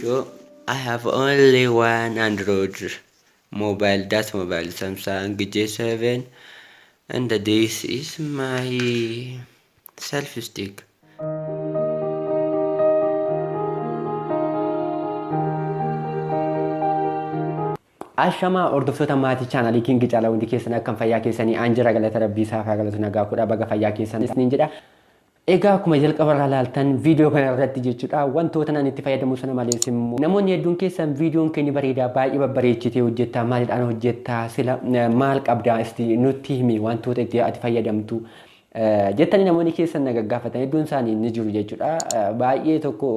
So I have only one Android mobile, that mobile Samsung J7, and this is my selfie stick. Ashama hordoftoota maatii chaanalii Kingi Caalaa hundi keessan akkam fayyaa keessanii Anjira galata rabbii isaa fi galata nagaa kudha baga fayyaa keessanis niin jedha. Egaa akkuma jalqaba irraa ilaaltan viidiyoo kana irratti jechuudha wantoota nan itti fayyadamu sana malees immoo namoonni hedduun keessan viidiyoon keenya bareedaa baay'ee babbareechitee hojjettaa maalidhaan hojjettaa sila maal qabdaa isti nutti himi wantoota itti ati fayyadamtu jettanii namoonni keessan na gaggaafatan hedduun isaanii ni jiru jechuudha baay'ee tokko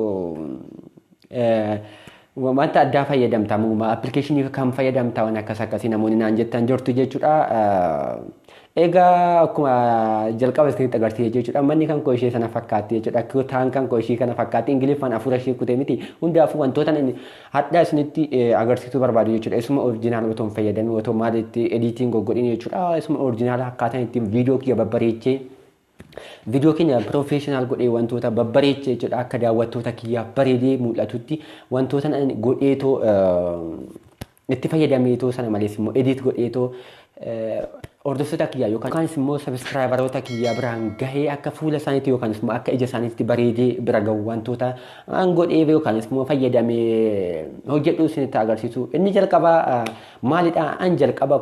wanta addaa fayyadamtamu application kan fayyadamtaa waan akkas akkasii namoonni naan jettan jirtu jechuudha. Egaa akkuma jalqaba isinitti agarsiise jechuudha manni kan koo ishee sana fakkaatti jechuudha kutaan kan koo ishee kana fakkaatti ingiliffaan afura ishee kutee miti hundaafuu wantoota hadhaa isinitti agarsiisuu barbaadu jechuudha isuma oriijinaal otoo hin fayyadamin otoo maalitti ediitiin goggodhin jechuudha isuma oriijinaal akkaataan ittiin viidiyoo kiyya babbareechee viidiyoo keenya professional godhee wantoota babbareechee jechuudha akka daawwattoota kiyya bareedee mul'atutti wantoota godheetoo itti fayyadameetoo sana malees immoo edit godheetoo hordoftoota kiyya yookaan immoo subscriberoota kiyya biraan gahee akka fuula isaaniitti yookaan immoo akka ija isaaniitti bareedee bira gahu wantoota an godhee yookaan immoo fayyadamee hojjedhu isinitti agarsiisu. Inni jalqabaa maalidha an jalqaba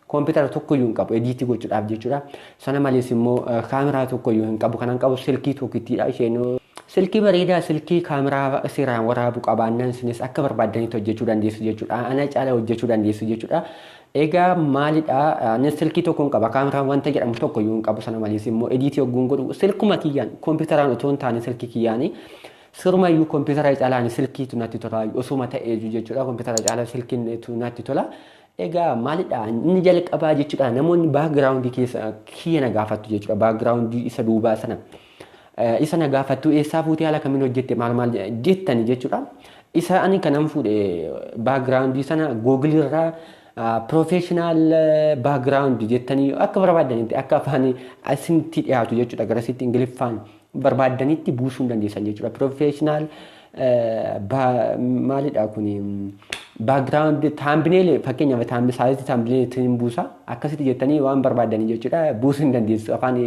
kompiitara tokkoyyuu hin qabu ediitii gochuudhaaf jechuudha. Sana malees immoo kaameraa tokkoyyuu hin qabu kanan qabu silkii tokkittiidha isheen silkii bareedaa silkii kaameraa seeraan waraabu qabaannaan isinis akka barbaadanitti hojjechuu dandeessu jechuudha. Ana caalaa hojjechuu dandeessu jechuudha. Egaa maalidha ani silkii tokko hin qaba kaameraa wanta jedhamu tokkoyyuu hin qabu sana malees immoo ediitii hogguun godhu silkuma kiyyaan kompiitaraan otoo hin taane silkii kiyyaanii sirumayyuu kompiitara caalaan silkiitu natti tola osuma ta'ee jechuudha kompiitara caalaa silkiitu natti tola. Egaa maalidha inni jalqabaa jechuudha namoonni baakgiraawundii keessa kiyya na gaafattu jechuudha baakgiraawundii isa duubaa sana isa na gaafattu eessaa fuutee haala kamiin hojjette maal jettani jechuudha isa ani kanan fuudhe baakgiraawundii sana googilirraa professional background jettanii akka barbaadanitti akka afaan asinitti dhiyaatu jechuudha garasitti ingiliffaan barbaadanitti buusuu dandeessan jechuudha professional maalidha kuni background thumbnail fakkeenyaaf thumbnail buusa akkasitti jettanii waan barbaadanii jechuudha buusuu dandeessu afaan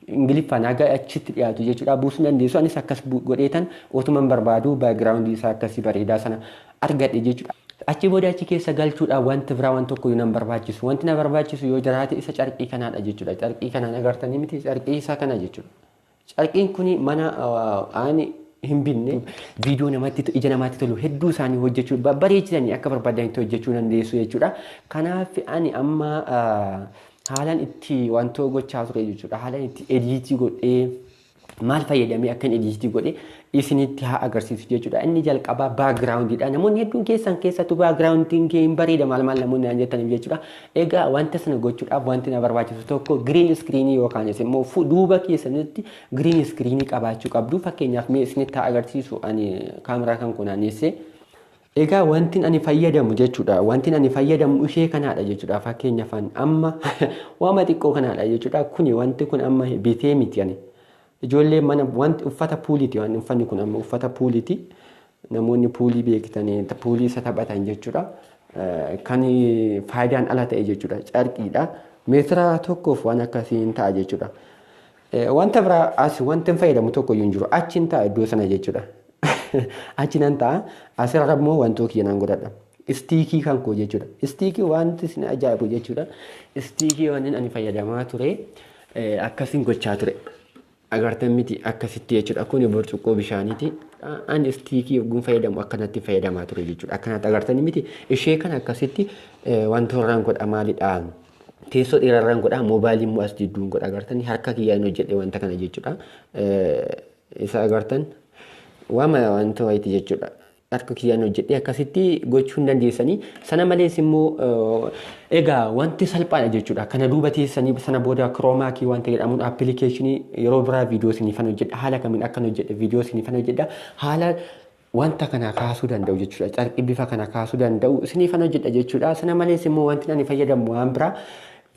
ingiliffaan aga achitti dhiyaatu jechuudha buusuu dandeessu anis akkas godheetan otuman barbaadu background isaa akkasii bareedaa sana argadhe jechuudha. Achi booda achi keessa galchuudha wanti biraa waan tokko yoo nan barbaachisu wanti na barbaachisu yoo jiraate isa carqii kanaadha jechuudha carqii kanaan agartanii miti carqii isaa kana jechuudha carqiin kuni mana ani hin binne viidiyoo namatti ija namaatti tolu hedduu isaanii hojjechuu babbareechitanii akka barbaadanitti hojjechuu dandeessu jechuudha kanaaf ani amma haalaan itti wantoo gochaa ture jechuudha haalaan itti ediitii godhee maal fayyadamee akka ediitii godhee isinitti haa agarsiisu jechuudha inni jalqabaa baakgiraawundiidha namoonni hedduun keessattuu baakgiraawundiin kee hin bareeda maal namoonni naan jettaniif jechuudha egaa wanta sana gochuudhaaf wanti na barbaachisu tokko giriin iskiriinii yookaan immoo duuba keessanitti giriin iskiriinii qabaachuu qabdu fakkeenyaaf mee isinitti haa agarsiisu ani kaameraa kan kunaaneesse egaa wantin ani fayyadamu jechuudha wantin ani fayyadamu ishee kanaadha jechuudha fakkeenyaaf amma waama xiqqoo kanaadha jechuudha kuni wanti kun amma bitee miti ani ijoollee mana wanti uffata puuliiti waan uffanni kun amma uffata puuliiti namoonni puulii beektanii puulii isa taphatan jechuudha kan faayidaan ala ta'e jechuudha carqiidha meetira tokkoof waan akkasiin ta'a jechuudha wanta biraa as wanti hin fayyadamu tokko iyyuu hin jiru achiin ta'a iddoo sana jechuudha achi nan ta'a asirra immoo wantoo kiyya nan godhadha istiikii kan koo jechuudha istiikii wanti isin ajaa'ibu jechuudha istiikii waan ani fayyadamaa ture akkasiin gochaa ture. Agartan miti akkasitti jechuudha kuni burcuqqoo bishaaniiti ani istiikii ogguun fayyadamu akkanatti fayyadamaa ture jechuudha akkanatti agartanii miti ishee kana akkasitti wantoorraan godha maalidha teessoo dheerarraan godha moobaayilii immoo as jidduun godha agartanii harka kiyyaan hojjedhe wanta kana jechuudha isa agartan waama wanta wayiiti jechuudha harka kiyyaan hojjedhe akkasitti gochuu hin dandeessanii sana malees immoo egaa wanti salphaadha jechuudha kana duuba teessanii sana booda kiroomaakii wanta jedhamuun appilikeeshinii yeroo biraa viidiyoo sinifan hojjedha haala kamiin akkan hojjedhe viidiyoo sinifan hojjedha haala wanta kana kaasuu danda'u jechuudha carqii bifa kana kaasuu danda'u sinifan hojjedha jechuudha sana malees immoo wanti ani fayyadamu waan biraa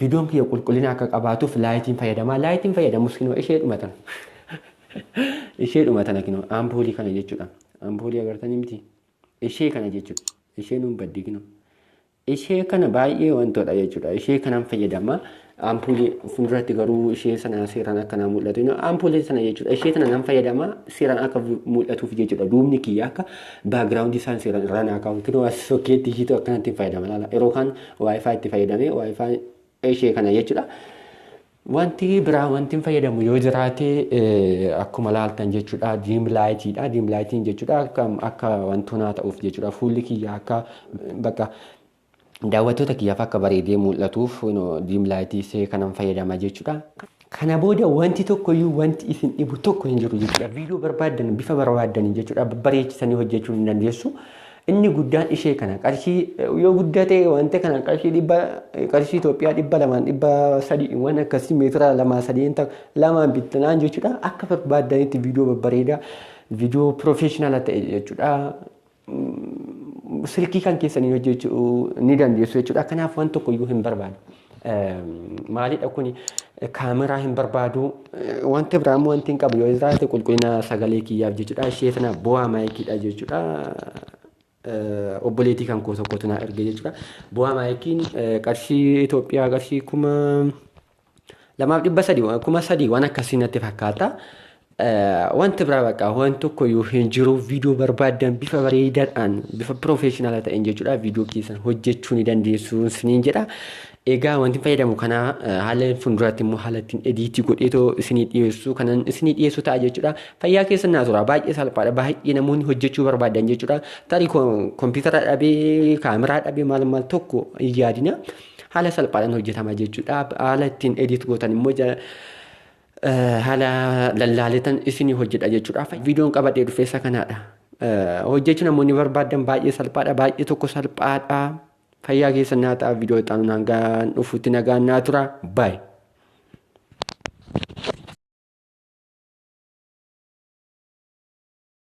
viidiyoon kiyya qulqullina akka qabaatuuf laayitiin fayyadamaa laayitiin fayyadamus kinoo ishee dhumatan kinoo ampoolii kana jechuudha Ampuulii agartanii miti. Ishee kana jechuudha. Ishee nuun baddiignu. Ishee kana baay'ee wantoota jechuudha. Ishee kanaan fayyadama. Ampuulii fuulduratti garuu ishee sana seeraan akka naa mul'atu. Ampuulii sana jechuudha. Ishee kana nan fayyadama seeraan akka mul'atuuf jechuudha. Duubni kiyya akka baagiraawundii isaan seeraan irraa naa kaa'u. Kunoo as sokkeetti ishiitu akkanatti fayyadama laala. Yeroo kaan waayifaa itti fayyadamee waayifaa ishee kana jechuudha. Wanti biraa wanti hin fayyadamu yoo jiraate akkuma laaltan jechuudha diimlaayitiidha. Diimlaayitiin jechuudha akka wantoota ta'uuf jechuudha. Fuulli kiyya akka bakka daawwattoota kiyyaaf akka bareedee mul'atuuf diimlaayitii ishee kanan fayyadama jechuudha. Kana booda wanti tokkoyyuu wanti isin dhibu tokko hin jiru jechuudha. Viidiyoo barbaadan bifa barbaadan jechuudha bareechisanii hojjechuu ni dandeessu. Inni guddaan ishee kana qarshii yoo guddate wanta kana qarshii Itoophiyaa 200-300 waan akkasii meetira 2-3 lamaan bittanaan jechuudha. Akka barbaadanitti viidiyoo babbareedaa viidiyoo piroofeeshinaala ta'e jechuudha. Silkii kan keessanii hojjechuu ni dandeessu jechuudha. Kanaaf waan tokkoyyuu hin barbaadu. Maalidha kuni kaameraa hin barbaadu. Wanti biraamoo wanti hin qabu yoo jiraate qulqullina sagalee kiyyaaf jechuudha. Ishee sana bu'aa maayikiidha jechuudha. Obboleettii kan koo tokkotu na erge jechuudha. Bu'aa maayikiin qarshii Itoophiyaa qarshii 2,300 waan akkasii natti fakkaata. Wanti biraa bakka waan tokkoyyuu hin jiru viidiyoo barbaadan bifa bareedaadhaan bifa piroofeeshinaala ta'een jechuudha. Viidiyoo keessan hojjechuu ni dandeessu isiniin jedha. Egaa wanti fayyadamu kana haala fuulduratti immoo haala ittiin ediitii godheetoo isinii dhiyeessu kanan isinii dhiyeessu ta'a jechuudha. Fayyaa keessan naa tura baay'ee salphaadha. Baay'ee namoonni hojjechuu barbaadan jechuudha. Tarii kompiitara dhabee kaameraa dhabee maal tokko hin yaadina. Haala salphaadhaan hojjetama jechuudha. Haala ittiin ediit gootan immoo haala lallaaletan isinii hojjedha jechuudha. Viidiyoon qabadhee dhufeessa kanaadha. Hojjechuu namoonni barbaadan baay'ee salphaadha. Baay'ee tokko salphaadha. Fayyaa keessan naa ta'a viidiyoo itti aanu nagaan dhufuutti nagaan naa tura. Baay'ee.